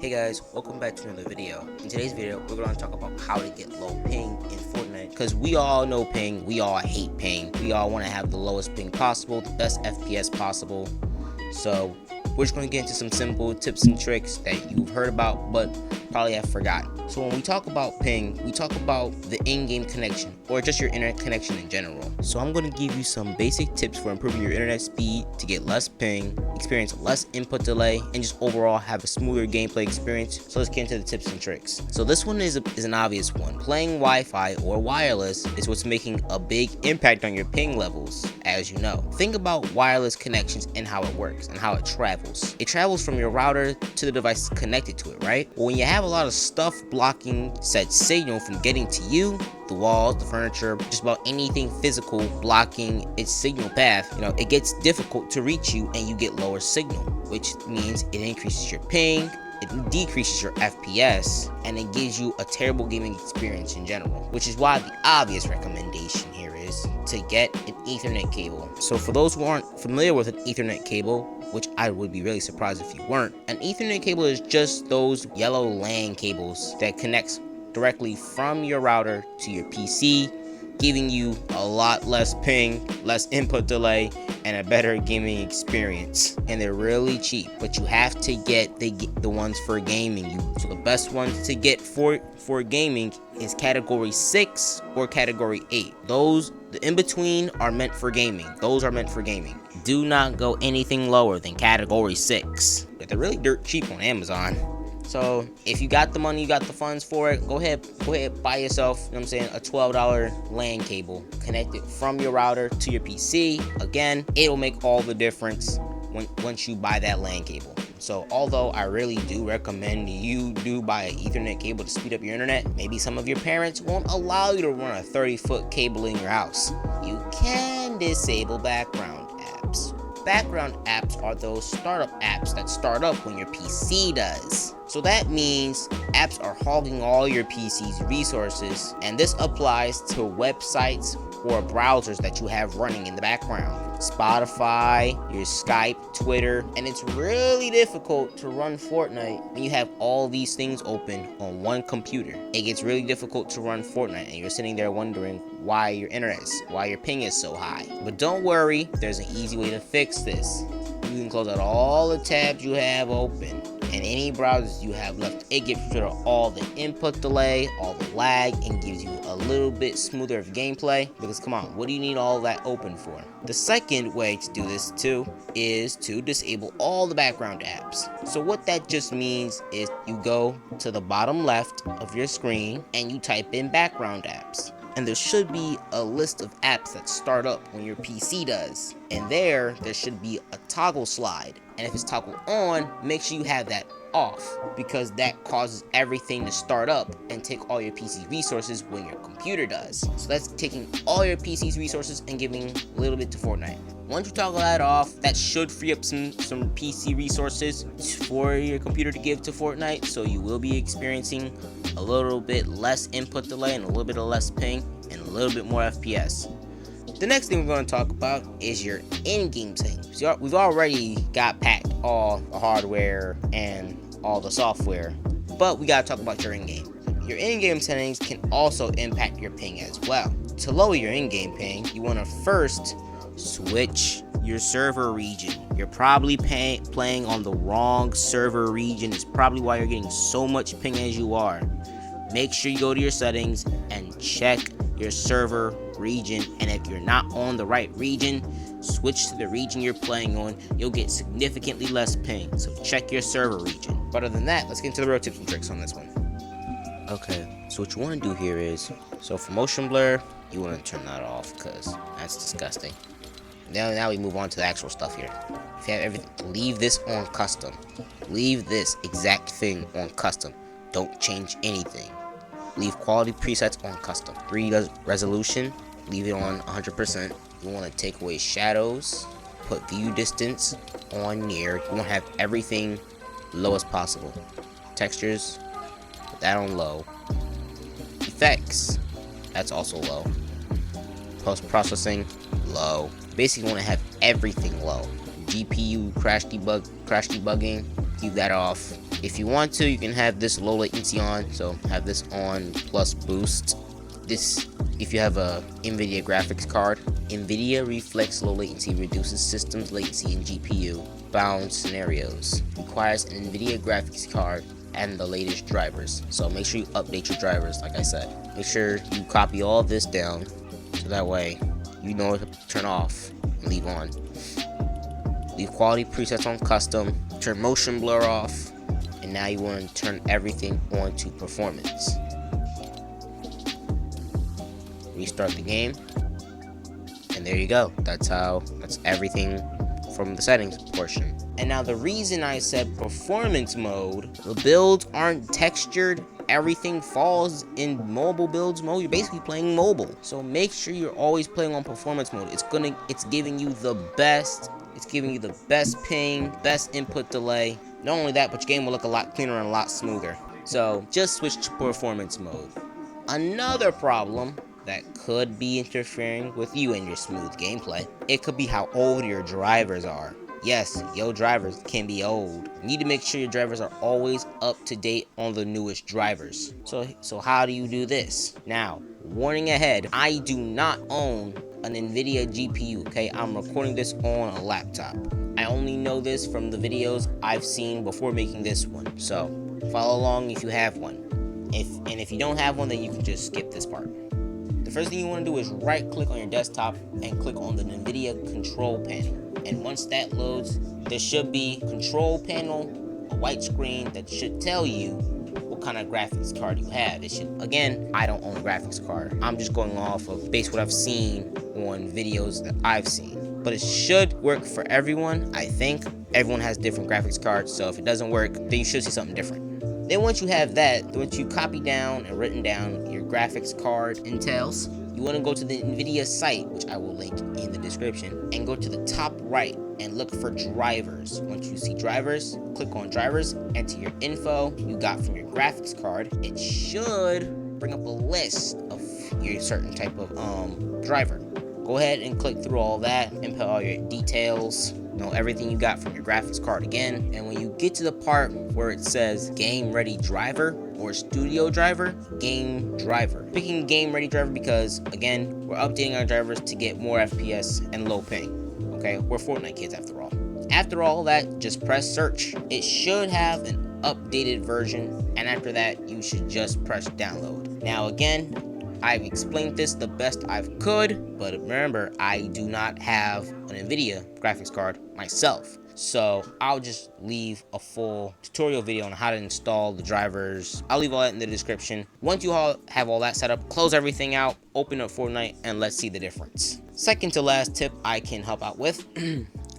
Hey guys, welcome back to another video. In today's video, we're going to talk about how to get low ping in Fortnite. Because we all know ping, we all hate ping. We all want to have the lowest ping possible, the best FPS possible. So we're just going to get into some simple tips and tricks that you've heard about but probably have forgotten. So when we talk about ping, we talk about the in-game connection or just your internet connection in general. So I'm going to give you some basic tips for improving your internet speed to get less ping, experience less input delay, and just overall have a smoother gameplay experience. So let's get into the tips and tricks. So this one is an obvious one. Playing Wi-Fi or wireless is what's making a big impact on your ping levels, as you know. Think about wireless connections and how it works and how it travels. It travels from your router to the device connected to it, right? Well, when you have a lot of stuff blocking said signal from getting to you, the walls, the furniture, just about anything physical blocking its signal path, it gets difficult to reach you and you get lower signal, which means it increases your ping, it decreases your FPS, and it gives you a terrible gaming experience in general, which is why the obvious recommendation here is to get an Ethernet cable. So for those who aren't familiar with an Ethernet cable, which I would be really surprised if you weren't, an Ethernet cable is just those yellow LAN cables that connects directly from your router to your PC, giving you a lot less ping, less input delay, and a better gaming experience. And they're really cheap, but you have to get the ones for gaming. So the best ones to get for gaming is category 6 or category 8. Those, the in between, are meant for gaming. Those are meant for gaming. Do not go anything lower than category 6. But they're really dirt cheap on Amazon. So if you got the money, you got the funds for it, go ahead, buy yourself, a $12 LAN cable. Connect it from your router to your PC. Again, it'll make all the difference once you buy that LAN cable. So although I really do recommend you do buy an Ethernet cable to speed up your internet, maybe some of your parents won't allow you to run a 30-foot cable in your house. You can disable background apps. Background apps are those startup apps that start up when your PC does. So that means apps are hogging all your PC's resources, and this applies to websites or browsers that you have running in the background. Spotify, your Skype, Twitter, and it's really difficult to run Fortnite when you have all these things open on one computer. It gets really difficult to run Fortnite and you're sitting there wondering why your ping is so high. But don't worry, there's an easy way to fix this. You can close out all the tabs you have open and any browsers you have left. It gets rid of all the input delay, all the lag, and gives you a little bit smoother of gameplay. Because come on, what do you need all that open for? The second way to do this too is to disable all the background apps. So what that just means is you go to the bottom left of your screen and you type in background apps. And there should be a list of apps that start up when your PC does. And there should be a toggle slide. And if it's toggled on, make sure you have that off, because that causes everything to start up and take all your PC resources when your computer does. So that's taking all your PC's resources and giving a little bit to Fortnite. Once you toggle that off, that should free up some PC resources for your computer to give to Fortnite, so you will be experiencing a little bit less input delay and a little bit of less ping and a little bit more FPS. The next thing we're going to talk about is your in-game settings. We've already got packed all the hardware and all the software, but we got to talk about your in-game. Your in-game settings can also impact your ping as well. To lower your in-game ping, you want to first switch your server region. You're probably playing on the wrong server region. It's probably why you're getting so much ping as you are. Make sure you go to your settings and check your server region, and if you're not on the right region, switch to the region you're playing on. You'll get significantly less ping, so check your server region. But other than that, let's get into the real tips and tricks on this one. Okay, so what you want to do here is, so for motion blur, you want to turn that off because that's disgusting. Now we move on to the actual stuff here. If you have everything, leave this on custom. Leave this exact thing on custom. Don't change anything. Leave quality presets on custom. 3D resolution, leave it on 100%. You want to take away shadows, put view distance on near. You want to have everything low as possible. Textures, put that on low. Effects, that's also low. Post-processing, low. Basically, you want to have everything low. GPU crash debugging, leave that off. If you want to, you can have this low latency on, so have this on plus boost. This, if you have a NVIDIA graphics card, NVIDIA Reflex Low Latency reduces systems latency in GPU bound scenarios. Requires an NVIDIA graphics card and the latest drivers. So make sure you update your drivers, like I said. Make sure you copy all this down, so that way you know what to turn off and leave on. Leave quality presets on custom, turn motion blur off, and now you want to turn everything on to performance. Restart the game, and there you go. That's everything from the settings portion. And now the reason I said performance mode, the builds aren't textured, everything falls in mobile builds mode. You're basically playing mobile, so make sure you're always playing on performance mode. It's giving you the best ping, best input delay. Not only that, but your game will look a lot cleaner and a lot smoother. So just switch to performance mode. Another problem that could be interfering with you and your smooth gameplay, it could be how old your drivers are. Yes, your drivers can be old. You need to make sure your drivers are always up to date on the newest drivers. So how do you do this? Now, warning ahead, I do not own an NVIDIA GPU, okay? I'm recording this on a laptop. I only know this from the videos I've seen before making this one. So follow along if you have one. If you don't have one, then you can just skip this part. The first thing you want to do is right click on your desktop and click on the NVIDIA control panel. And once that loads, there should be control panel, a white screen that should tell you what kind of graphics card you have. It should, again, I don't own a graphics card. I'm just going off of what I've seen on videos that I've seen. But it should work for everyone, I think. Everyone has different graphics cards, so if it doesn't work, then you should see something different. Then once you have that, once you copy down and written down your graphics card entails, you want to go to the NVIDIA site, which I will link in the description, and go to the top right and look for drivers. Once you see drivers, click on drivers, enter your info you got from your graphics card. It should bring up a list of your certain type of driver. Go ahead and click through all that, input all your details, everything you got from your graphics card again. And when you get to the part where it says game ready driver or studio driver, game driver. Picking game ready driver because, again, we're updating our drivers to get more FPS and low ping. Okay, we're Fortnite kids after all. After all that, just press search. It should have an updated version, and after that, you should just press download. Now again, I've explained this the best I could, but remember, I do not have an NVIDIA graphics card myself. So I'll just leave a full tutorial video on how to install the drivers. I'll leave all that in the description. Once you all have all that set up, close everything out, open up Fortnite, and let's see the difference. Second to last tip I can help out with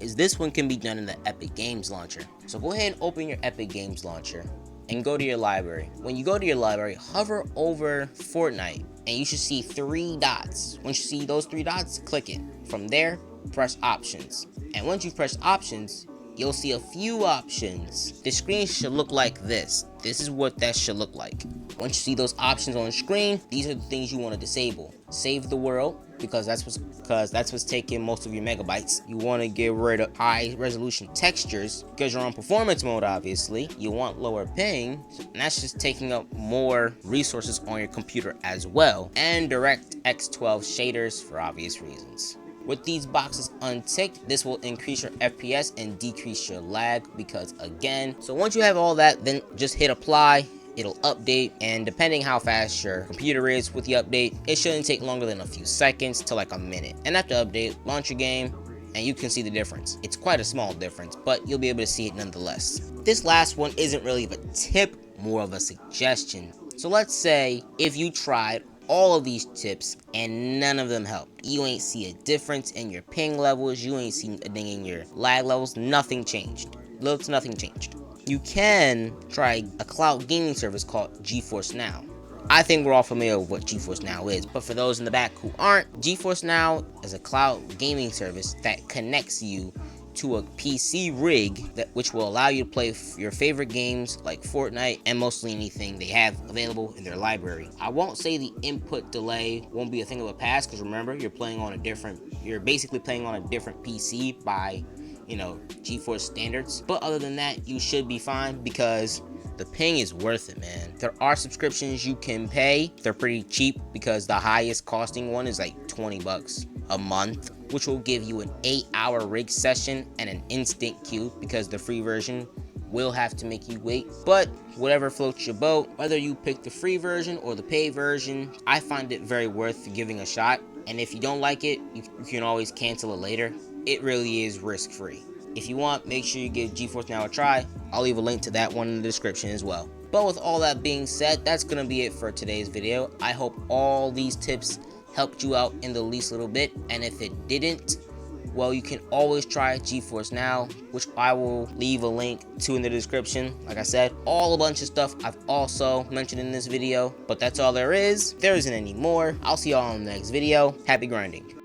is this one can be done in the Epic Games Launcher. So go ahead and open your Epic Games Launcher and go to your library. When you go to your library, hover over Fortnite and you should see 3 dots. Once you see those 3 dots, click it. From there, press options. And once you press options, you'll see a few options. The screen should look like this. This is what that should look like. Once you see those options on the screen, these are the things you want to disable. Save the world, because that's what's taking most of your megabytes. You want to get rid of high resolution textures because you're on performance mode, obviously. You want lower ping, and that's just taking up more resources on your computer as well. And DirectX 12 shaders for obvious reasons. With these boxes unticked, this will increase your FPS and decrease your lag because, again, so once you have all that, then just hit apply. It'll update, and depending how fast your computer is with the update, it shouldn't take longer than a few seconds to like a minute. And after update, launch your game, and you can see the difference. It's quite a small difference, but you'll be able to see it nonetheless. This last one isn't really a tip, more of a suggestion. So let's say if you tried all of these tips and none of them helped. You ain't see a difference in your ping levels, you ain't seen a thing in your lag levels, nothing changed. Looks nothing changed. You can try a cloud gaming service called GeForce Now. I think we're all familiar with what GeForce Now is, but for those in the back who aren't, GeForce Now is a cloud gaming service that connects you to a PC rig which will allow you to play your favorite games like Fortnite and mostly anything they have available in their library. I won't say the input delay won't be a thing of the past, because remember, you're basically playing on a different PC by GeForce standards. But other than that, you should be fine because the ping is worth it, man. There are subscriptions you can pay. They're pretty cheap because the highest costing one is like 20 bucks a month, which will give you an 8-hour rig session and an instant queue, because the free version will have to make you wait. But whatever floats your boat, whether you pick the free version or the paid version, I find it very worth giving a shot. And if you don't like it, you can always cancel it later. It really is risk-free. If you want, make sure you give GeForce Now a try. I'll leave a link to that one in the description as well. But with all that being said, that's gonna be it for today's video. I hope all these tips helped you out in the least little bit, and if it didn't, well, you can always try GeForce Now, which I will leave a link to in the description. Like I said, a bunch of stuff I've also mentioned in this video, but that's all there is. There isn't any more. I'll see y'all in the next video. Happy grinding.